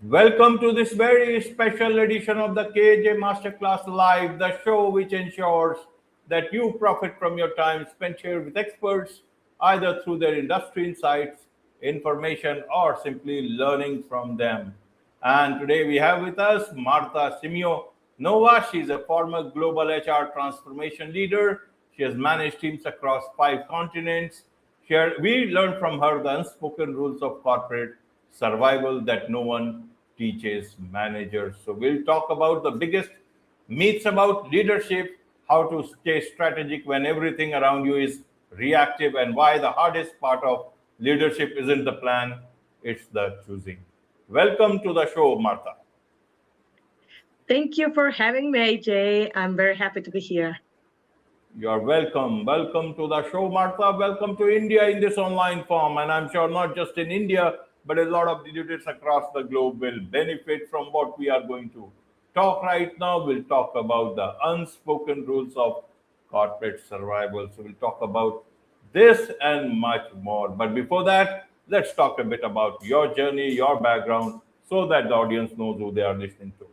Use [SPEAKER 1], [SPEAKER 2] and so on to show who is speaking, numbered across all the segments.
[SPEAKER 1] Welcome to this very special edition of the KAJ Masterclass Live, the show which ensures that you profit from your time spent here with experts, either through their industry insights, information, or simply learning from them. And today we have with us Marta Simeonova. She's a former global HR transformation leader. She has managed teams across 5 continents. We learned from her the unspoken rules of corporate survival that no one teaches managers. So we'll talk about the biggest myths about leadership, how to stay strategic when everything around you is reactive, and why the hardest part of leadership isn't the plan, it's the choosing. Welcome to the show, Marta.
[SPEAKER 2] Thank you for having me, AJ. I'm very happy to be here.
[SPEAKER 1] You're welcome. Welcome to the show, Martha. Welcome to India in this online form. And I'm sure not just in India, but a lot of leaders across the globe will benefit from what we are going to talk right now. We'll talk about the unspoken rules of corporate survival. So we'll talk about this and much more. But before that, let's talk a bit about your journey, your background, so that the audience knows who they are listening to.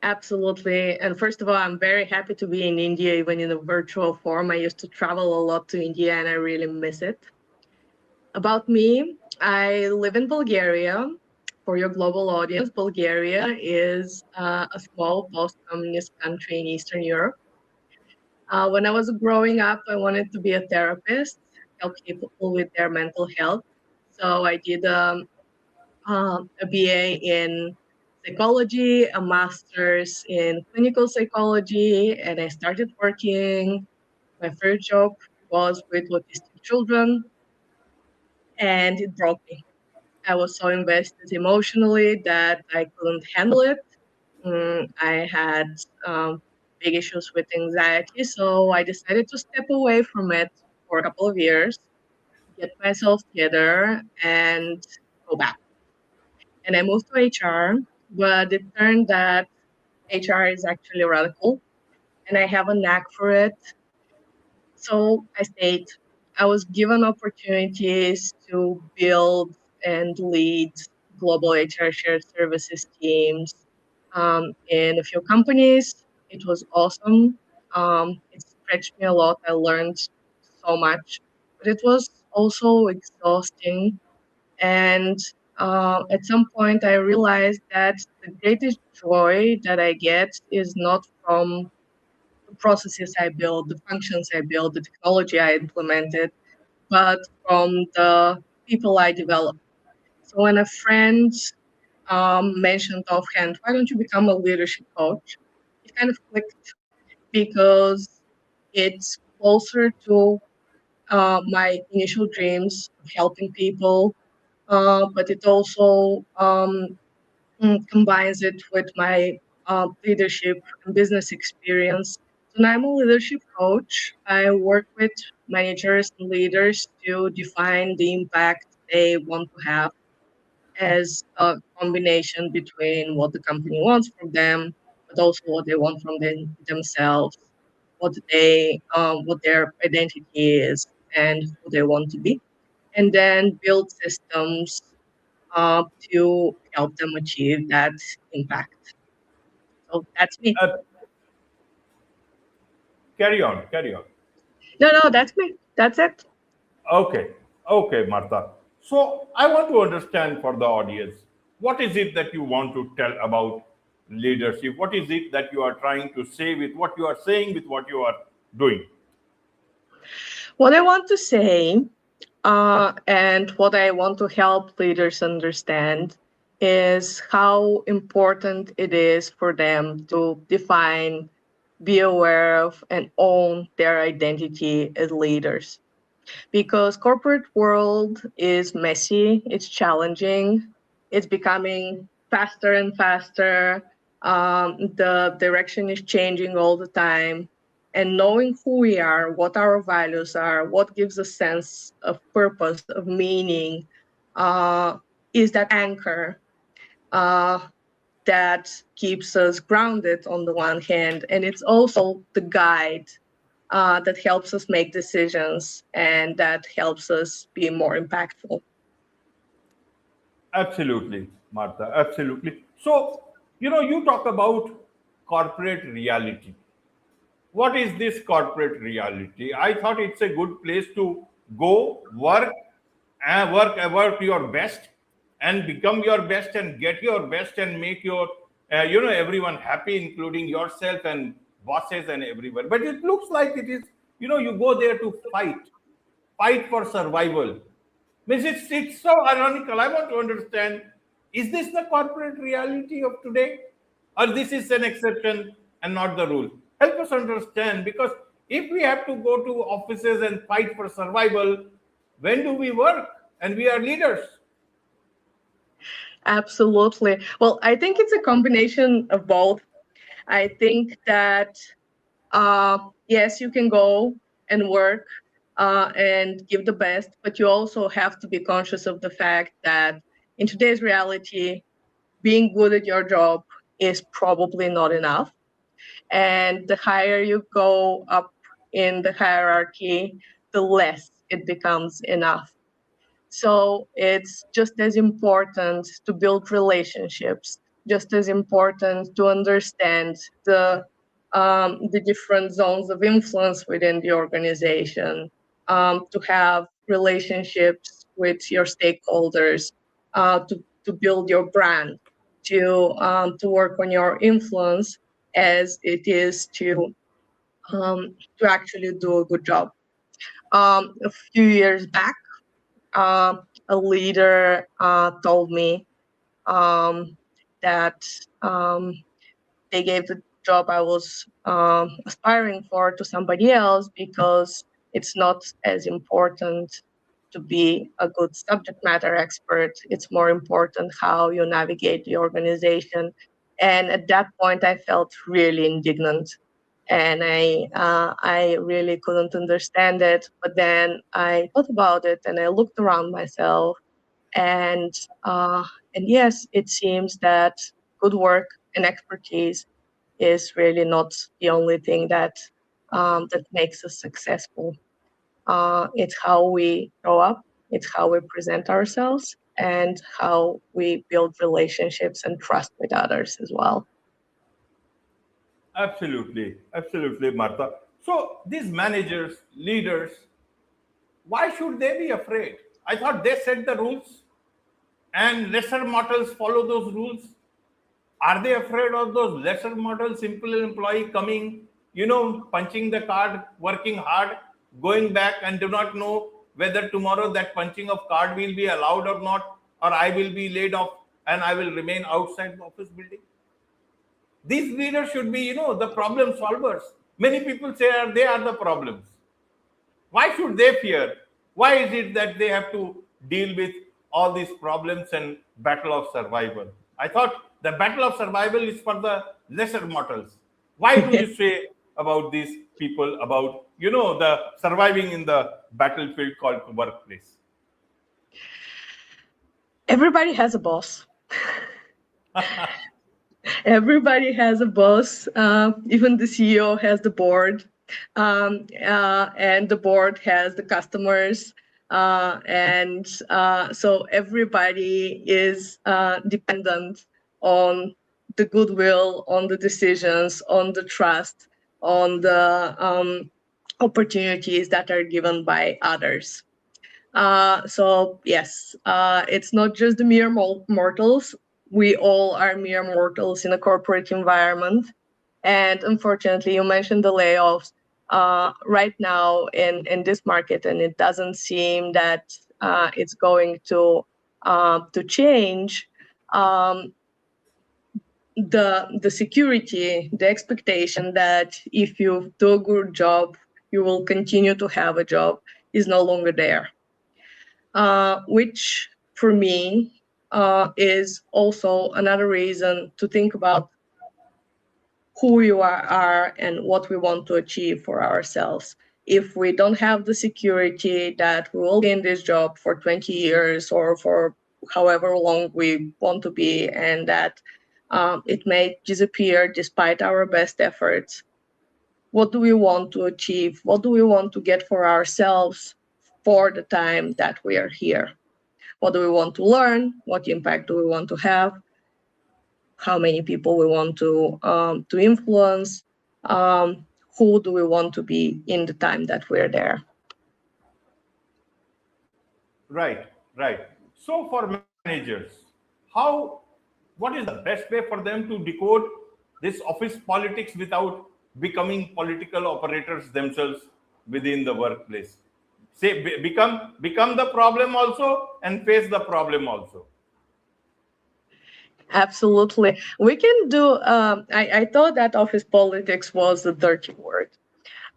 [SPEAKER 2] Absolutely. And first of all, I'm very happy to be in India, even in a virtual form. I used to travel a lot to India and I really miss it. About me, I live in Bulgaria. For your global audience, Bulgaria is a small post-communist country in Eastern Europe. When I was growing up, I wanted to be a therapist, help people with their mental health. So I did a BA in psychology, a master's in clinical psychology, and I started working. My first job was with autistic children, and it broke me. I was so invested emotionally that I couldn't handle it. I had big issues with anxiety, so I decided to step away from it for a couple of years, get myself together, and go back. And I moved to HR, but it turned that HR is actually radical, and I have a knack for it. So I stayed. I was given opportunities to build and lead global HR shared services teams in a few companies. It was awesome. It stretched me a lot. I learned so much, but it was also exhausting. And at some point, I realized that the greatest joy that I get is not from the processes I build, the functions I build, the technology I implemented, but from the people I develop. So when a friend mentioned offhand, why don't you become a leadership coach? It kind of clicked because it's closer to my initial dreams of helping people, but it also combines it with my leadership and business experience. So now I'm a leadership coach. I work with managers and leaders to define the impact they want to have as a combination between what the company wants from them, but also what they want from themselves, what their identity is, and who they want to be, and then build systems to help them achieve that impact. So that's me.
[SPEAKER 1] Carry on, carry on.
[SPEAKER 2] No, that's me. That's it.
[SPEAKER 1] Okay, okay, Martha. So I want to understand for the audience, what is it that you want to tell about leadership? What is it that you are trying to say with what you are saying, with what you are doing?
[SPEAKER 2] What I want to say, and what I want to help leaders understand, is how important it is for them to define, be aware of, and own their identity as leaders. Because corporate world is messy, it's challenging, it's becoming faster and faster. The direction is changing all the time. And knowing who we are, what our values are, what gives a sense of purpose, of meaning, is that anchor uh, that keeps us grounded on the one hand, and it's also the guide that helps us make decisions and that helps us be more impactful.
[SPEAKER 1] Absolutely, Martha. Absolutely. So, you talk about corporate reality. What is this corporate reality? I thought it's a good place to go work and work your best and become your best and get your best and make your everyone happy, including yourself and bosses and everyone. But it looks like it is, you go there to fight for survival. Means it's so ironical. I want to understand, is this the corporate reality of today? Or this is an exception and not the rule? Help us understand, because if we have to go to offices and fight for survival, when do we work? And we are leaders.
[SPEAKER 2] Absolutely. Well, I think it's a combination of both. I think that yes, you can go and work and give the best, but you also have to be conscious of the fact that in today's reality, being good at your job is probably not enough. And the higher you go up in the hierarchy, the less it becomes enough. So it's just as important to build relationships, just as important to understand the different zones of influence within the organization, to have relationships with your stakeholders, to build your brand, to work on your influence as it is to actually do a good job. A few years back, a leader told me um, that they gave the job I was aspiring for to somebody else because it's not as important to be a good subject matter expert. It's more important how you navigate the organization. And at that point, I felt really indignant, and I really couldn't understand it. But then I thought about it, and I looked around myself, and uh, and yes, it seems that good work and expertise is really not the only thing that makes us successful. It's how we show up, it's how we present ourselves, and how we build relationships and trust with others as well.
[SPEAKER 1] Absolutely. Absolutely, Martha. So these managers, leaders, why should they be afraid? I thought they set the rules and lesser mortals follow those rules. Are they afraid of those lesser model simple employee coming, punching the card, working hard, going back, and do not know whether tomorrow that punching of card will be allowed or not, or I will be laid off and I will remain outside the office building? These leaders should be, the problem solvers. Many people say they are the problems. Why should they fear? Why is it that they have to deal with all these problems and battle of survival? I thought the battle of survival is for the lesser mortals. Why do you say about these people about the surviving in the battlefield called workplace?
[SPEAKER 2] Everybody has a boss. Everybody has a boss. Even the CEO has the board, and the board has the customers. And so everybody is dependent on the goodwill, on the decisions, on the trust, on the opportunities that are given by others. So yes, it's not just the mere mortals. We all are mere mortals in a corporate environment. And unfortunately, you mentioned the layoffs right now in this market, and it doesn't seem that it's going to change. Um, the security, the expectation that if you do a good job, you will continue to have a job is no longer there. Which for me is also another reason to think about who we are and what we want to achieve for ourselves. If we don't have the security that we will be in this job for 20 years or for however long we want to be, and that it may disappear despite our best efforts, what do we want to achieve? What do we want to get for ourselves for the time that we are here? What do we want to learn? What impact do we want to have? How many people we want to influence? Who do we want to be in the time that we're there?
[SPEAKER 1] Right, right. So for managers, how what is the best way for them to decode this office politics without becoming political operators themselves within the workplace? Say become the problem also and face the problem also.
[SPEAKER 2] Absolutely. We can do, I thought that office politics was a dirty word.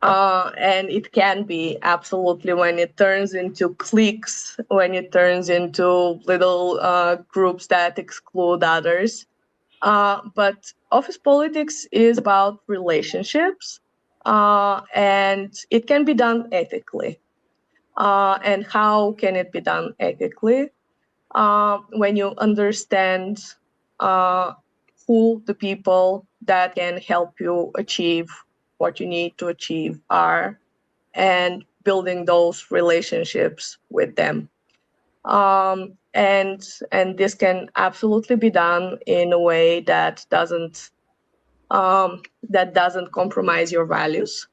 [SPEAKER 2] And it can be absolutely when it turns into cliques, when it turns into little groups that exclude others. But office politics is about relationships, and it can be done ethically. And how can it be done ethically? When you understand uh, who the people that can help you achieve what you need to achieve are, and building those relationships with them. And this can absolutely be done in a way that doesn't compromise your values,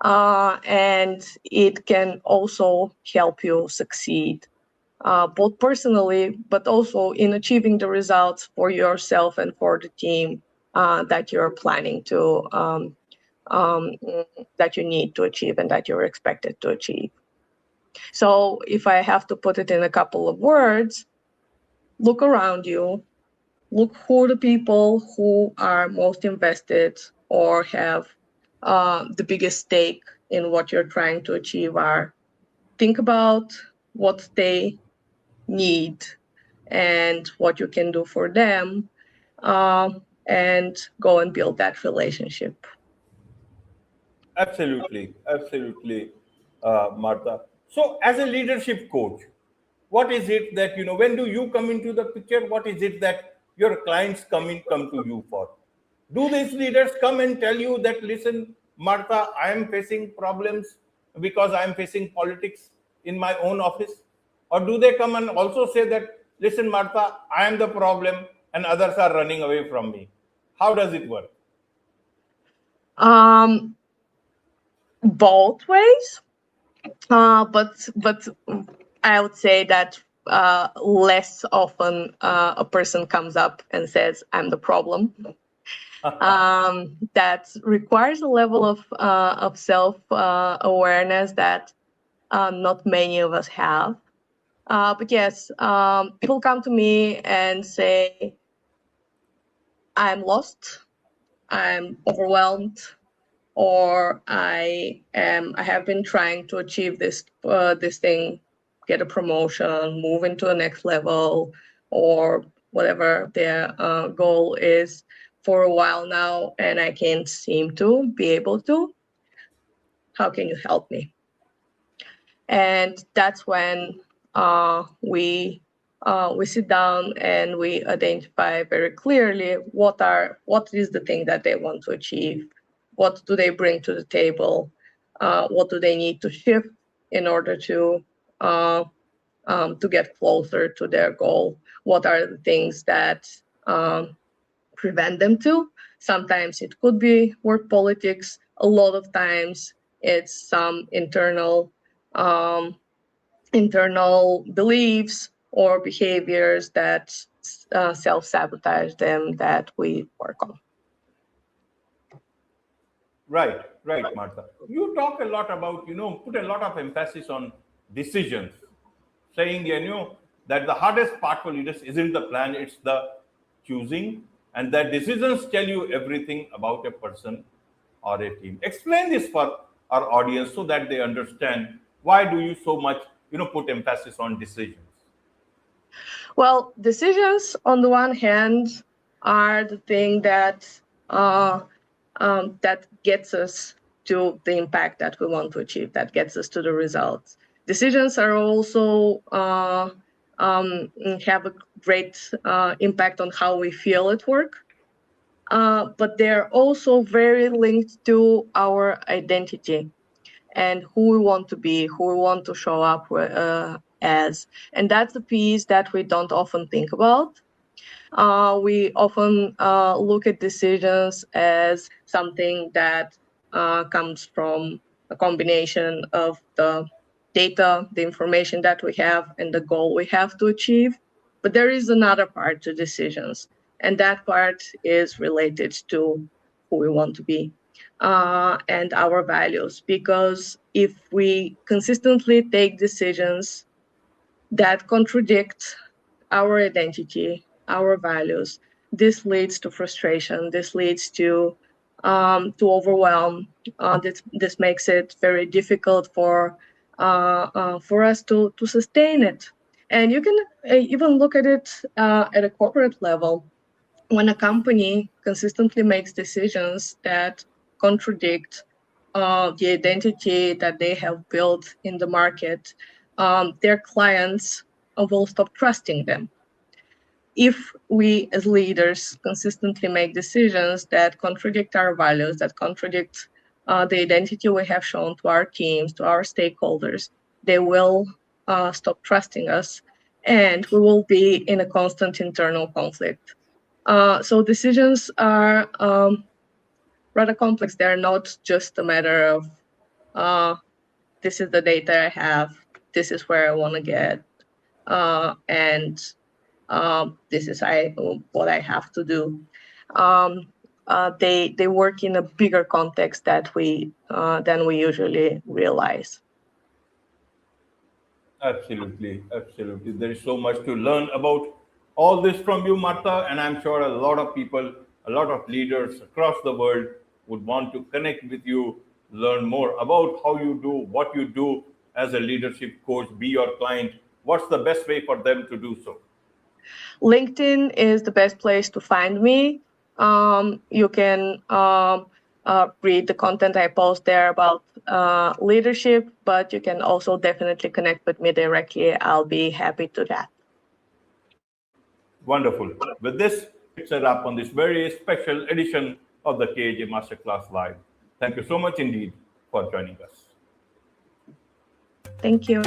[SPEAKER 2] and it can also help you succeed, both personally, but also in achieving the results for yourself and for the team that you're planning to, um, that you need to achieve and that you're expected to achieve. So if I have to put it in a couple of words, look around you, look who the people who are most invested or have the biggest stake in what you're trying to achieve are. Think about what they need and what you can do for them, and go and build that relationship.
[SPEAKER 1] Absolutely, absolutely, Martha. So, as a leadership coach, what is it that when do you come into the picture? What is it that your clients come to you for? Do these leaders come and tell you that, listen, Martha, I am facing problems because I am facing politics in my own office? Or do they come and also say that, listen, Martha, I am the problem and others are running away from me? How does it work?
[SPEAKER 2] Um, Both ways, but I would say that less often a person comes up and says, "I'm the problem." That requires a level of self awareness that not many of us have. But yes, people come to me and say, "I'm lost, I'm overwhelmed, or I have been trying to achieve this thing, get a promotion, move into the next level, or whatever their goal is for a while now, and I can't seem to be able to. How can you help me?" And that's when we sit down and we identify very clearly what is the thing that they want to achieve, what do they bring to the table, what do they need to shift in order to get closer to their goal, what are the things that prevent them to. Sometimes it could be work politics. A lot of times it's some um, internal beliefs or behaviors that self-sabotage them that we work on.
[SPEAKER 1] Right, right, Martha. You talk a lot about, put a lot of emphasis on decisions, saying, that the hardest part for leaders isn't the plan, it's the choosing, and that decisions tell you everything about a person or a team. Explain this for our audience so that they understand why do you so much, put emphasis on decisions.
[SPEAKER 2] Well, decisions on the one hand are the thing that that gets us to the impact that we want to achieve, that gets us to the results. Decisions are also have a great impact on how we feel at work, but they're also very linked to our identity and who we want to be, who we want to show up as. And that's a piece that we don't often think about. We often look at decisions as something that comes from a combination of the data, the information that we have, and the goal we have to achieve. But there is another part to decisions, and that part is related to who we want to be and our values. Because if we consistently take decisions that contradict our identity, our values, this leads to frustration. This leads to overwhelm. This makes it very difficult for us to sustain it. And you can even look at it at a corporate level. When a company consistently makes decisions that contradict the identity that they have built in the market, their clients will stop trusting them. If we as leaders consistently make decisions that contradict our values, that contradict the identity we have shown to our teams, to our stakeholders, they will stop trusting us, and we will be in a constant internal conflict. So decisions are rather complex. They're not just a matter of this is the data I have, this is where I want to get, and this is what I have to do. They work in a bigger context that than we usually realize.
[SPEAKER 1] Absolutely, absolutely. There is so much to learn about all this from you, Marta, and I'm sure a lot of people, a lot of leaders across the world would want to connect with you, learn more about how you do, what you do as a leadership coach, be your client. What's the best way for them to do so?
[SPEAKER 2] LinkedIn is the best place to find me. You can read the content I post there about leadership, but you can also definitely connect with me directly. I'll be happy to that.
[SPEAKER 1] Wonderful. With this, it's a wrap on this very special edition of the KAJ Masterclass Live. Thank you so much indeed for joining us.
[SPEAKER 2] Thank you.